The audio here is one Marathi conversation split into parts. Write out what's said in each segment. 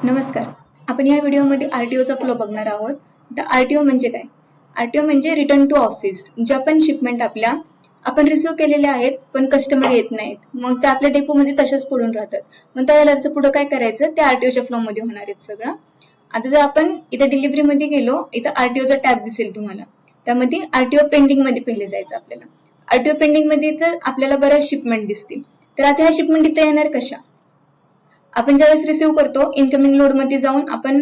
नमस्कार. आपण या व्हिडिओमध्ये आरटीओचा फ्लो बघणार आहोत. तर आरटीओ म्हणजे काय? आरटीओ म्हणजे रिटर्न टू ऑफिस. ज्या पण शिपमेंट आपण रिसिव्ह केलेल्या आहेत पण कस्टमर येत नाहीत, मग ते आपल्या डेपोमध्ये तशाच पडून राहतात. मग त्या यालाचं पुढे काय करायचं ते आरटीओच्या फ्लो मध्ये होणार आहेत सगळं. आता जर आपण इथे डिलिव्हरी मध्ये गेलो, इथं आरटीओचा टॅब दिसेल तुम्हाला. त्यामध्ये आरटीओ पेंडिंग मध्ये पहिले जायचं आपल्याला. आरटीओ पेंडिंग मध्ये इथं आपल्याला बऱ्याच शिपमेंट दिसतील. तर आता ह्या शिपमेंट इथे येणार कशा? आपण ज्यावेळेस रिसिव्ह करतो इनकमिंग लोड मध्ये जाऊन आपण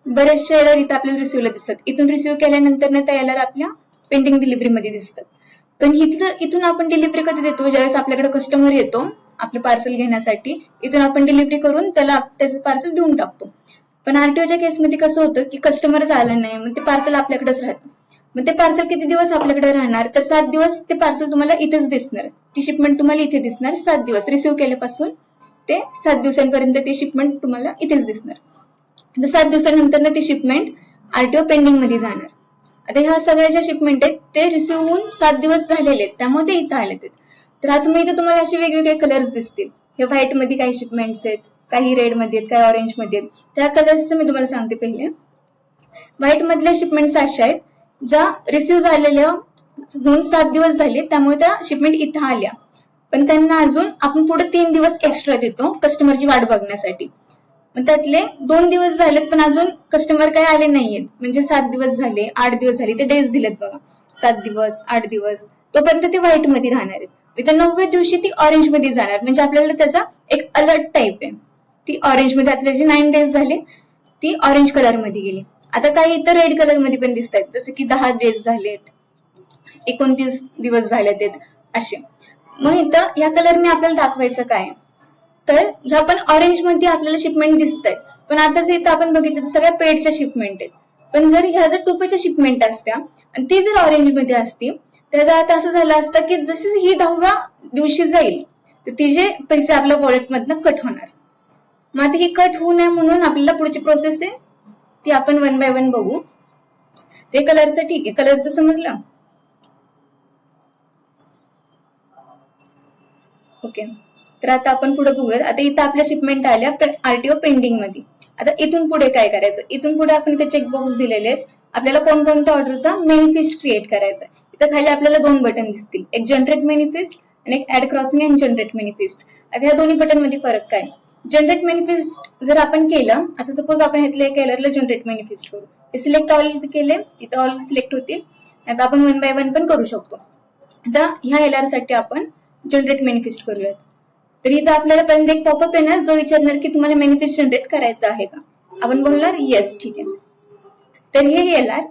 बरेचसे एलर इथं आपल्याला रिसिव्हला दिसतात. इथून रिसिव्ह केल्यानंतर त्या एलर आपल्या पेंडिंग डिलिव्हरी मध्ये दिसतात. पण इथून आपण डिलिव्हरी कधी देतो? ज्यावेळेस आपल्याकडे कस्टमर येतो आपलं पार्सल घेण्यासाठी, इथून आपण डिलिव्हरी करून त्याला त्याचं पार्सल देऊन टाकतो. पण आरटीओच्या केसमध्ये कसं होतं की कस्टमरच आला नाही, मग ते पार्सल आपल्याकडेच राहतं. मग ते पार्सल किती दिवस आपल्याकडे राहणार? तर 7 दिवस ते पार्सल तुम्हाला इथेच दिसणार. ती शिपमेंट तुम्हाला इथे दिसणार 7 दिवस रिसिव्ह केल्यापासून ते 7 दिवसांपर्यंत ती शिपमेंट तुम्हाला इथेच दिसणार. 7 दिवसानंतर ती शिपमेंट आरटीओ पेंडिंग मध्ये जाणार. आता ह्या सगळ्या ज्या शिपमेंट आहेत ते रिसिव्ह होऊन 7 दिवस झालेले आहेत, त्यामुळे ते इथं आले. तर आता इथे तुम्हाला असे वेगवेगळे कलर्स दिसतील. हे व्हाईट मध्ये काही शिपमेंट्स आहेत, काही रेड मध्ये आहेत, काही ऑरेंज मध्ये आहेत. त्या कलर्सचं मी तुम्हाला सांगते. पहिले व्हाईट मधल्या शिपमेंट्स अशा आहेत ज्या रिसिव्ह झालेल्या होऊन 7 दिवस झाले, त्यामुळे त्या शिपमेंट इथं आल्या. पण त्यांना अजून आपण पुढे 3 दिवस एक्स्ट्रा देतो कस्टमरची वाट बघण्यासाठी. मग त्यातले 2 दिवस झालेत पण अजून कस्टमर काही आले नाहीयेत. म्हणजे 7 दिवस झाले, 8 दिवस झाले, ते डेज दिलेत बघा. 7 दिवस, 8 दिवस, तोपर्यंत ते व्हाईट मध्ये राहणार आहेत. त्या 9व्या दिवशी ती ऑरेंज मध्ये जाणार. म्हणजे आपल्याला त्याचा एक अलर्ट टाईप आहे. ती ऑरेंज मध्ये आतले जे 9 डेज झाले ती ऑरेंज कलर मध्ये गेली. आता काही इतर रेड कलर मध्ये पण दिसत आहेत, जसं की 10 डेज झालेत, 29 दिवस झालेत असे. मग इथं या कलरने आपल्याला दाखवायचं काय? तर ज्या आपण ऑरेंज मध्ये आपल्याला शिपमेंट दिसत आहेत, पण आता जे इथं आपण बघितलं तर सगळ्या पेडच्या शिपमेंट आहेत. पण जर ह्या जर टोपेच्या शिपमेंट असत्या आणि ती जर ऑरेंज मध्ये असती, त्याचा अर्थ असं झालं असतं की जशी ही 10व्या दिवशी जाईल तर तिचे पैसे आपल्या वॉलेट मधनं कट होणार. मग आता ही कट होऊ नये म्हणून आपल्याला पुढची प्रोसेस आहे ती आपण 1 बाय 1 बघू. ते कलरचं ठीक आहे, कलरचं समजलं. ओके, तर आता आपण पुढे बघूयात. आता इथं आपल्या शिपमेंट आल्या आरटीओ पेंडिंग मध्ये. आता इथून पुढे काय करायचं? इथून पुढे आपण इथे चेकबॉक्स दिलेले आहेत. आपल्याला कोणकोणत्या ऑर्डरचा मेनिफिस्ट क्रिएट करायचा आहे. इथं खाली आपल्याला 2 बटन दिसतील, एक जनरेट मेनिफिस्ट आणि एक add crossing and generate manifest. आता या दोन्ही बटन मध्ये फरक काय? जनरेट मेनिफिस्ट जर आपण केलं, आता सपोज आपण इथल्या एक एलरला जनरेट मेनिफिस्ट करू, हे सिलेक्ट ऑल केले, तिथं ऑल सिलेक्ट होतील. आता आपण 1 बाय 1 पण करू शकतो. आता ह्या एलआर साठी आपण जनरेट मेनिफिस्ट करूयात. तर इथं आपल्याला पहिल्यांदा एक पॉपअप येणार जो विचारणार की तुम्हाला मेनिफिस्ट जनरेट करायचं आहे का? आपण बोलणार येस, ठीक आहे. तर हे एलआर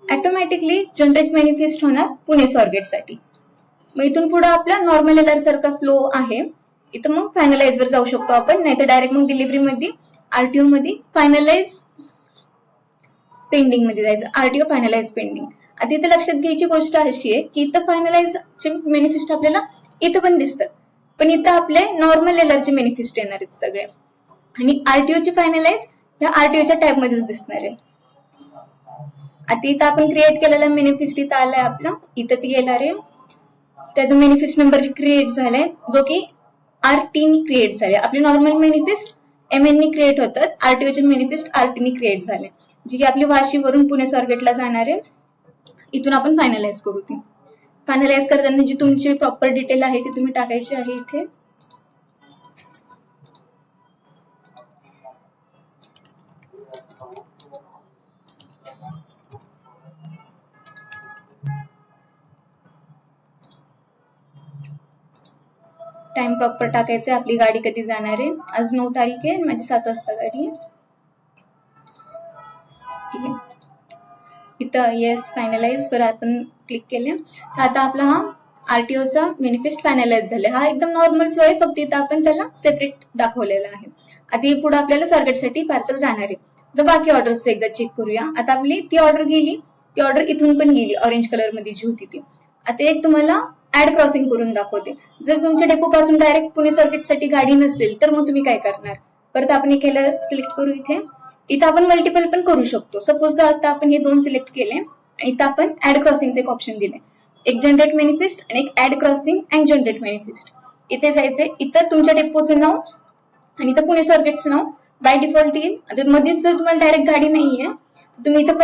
ऑटोमॅटिकली जनरेट मेनिफिस्ट होणार पुणे स्वारगेट साठी. मग इथून पुढे आपला नॉर्मल एलआर सारखा फ्लो आहे. इथं मग फायनलाइज वर जाऊ शकतो आपण, नाही तर डायरेक्ट मग डिलिव्हरी मध्ये आरटीओ मध्ये फायनलाइज पेंडिंग मध्ये जायचं. RTO finalise pending. आता इथे लक्षात घ्यायची गोष्ट अशी आहे की इथं फायनलाइज चे मेनिफिस्ट आपल्याला इथं पण दिसतात, पण इथं आपले नॉर्मल एलआरचे मेनिफिस्ट येणार आहेत सगळे, आणि आरटीओ चे फायनलाइज या आरटीओच्या टॅब मध्येच दिसणार आहे. आता इथं आपण क्रिएट केलेला मेनिफिस्ट इथं आलाय आपला, इथं ती येणार आहे. त्याचा मेनिफिस्ट नंबर क्रिएट झालाय जो की आरटी नी क्रिएट झाले. आपले नॉर्मल मेनिफिस्ट एमएन नी क्रिएट होतात, आरटीओचे मेनिफिस्ट आरटी नी क्रिएट झाले, जी की आपली वाशीवरून पुणे स्वारगेटला जाणार आहे. इथून आपण फायनलाइज करू. ती फायनलाइज करताना जी तुमची प्रॉपर डिटेल आहे ती तुम्ही टाकायची आहे इथे. टाइम प्रॉपर टाकायचं, आपली गाडी कधी जाणार आहे. आज 9 तारीख आहे, माझी 7 वाजता गाडी आहे. ठीक आहे, इथं येस फायनलाइज वर आपण क्लिक केले. तर आता आपला हा आरटीओचा मेनिफिस्ट फायनलाइज झाला. हा एकदम नॉर्मल फ्लो आहे, फक्त इथं आपण त्याला सेपरेट दाखवलेला आहे. आता पुढे आपल्याला स्वारगेटसाठी पार्सल जाणार आहे. तर बाकी ऑर्डर्स एकदा चेक करूया. आता आपली ती ऑर्डर गेली, ती ऑर्डर इथून पण गेली ऑरेंज कलर मध्ये जी होती ती. आता एक तुम्हाला ऍड क्रॉसिंग करून दाखवते. जर तुमच्या डेपो पासून डायरेक्ट पुणे स्वारगेट साठी गाडी नसेल तर मग तुम्ही काय करणार? परत आपण एक सिलेक्ट करू. इथं आपण मल्टिपल पण करू शकतो. सपोज आता आपण हे 2 सिलेक्ट केले आणि इथं आपण ऍड क्रॉसिंगचे एक ऑप्शन दिले, एक जनरेट मेनिफिस्ट आणि एक add crossing and generate manifest. इथे जायचे, इथं तुमच्या डेपोचं नाव आणि इथं पुणे स्वारगेटचं नाव बाय डिफॉल्ट येईल. आता मध्येच जर तुम्हाला डायरेक्ट गाडी नाहीये तर तुम्ही इथं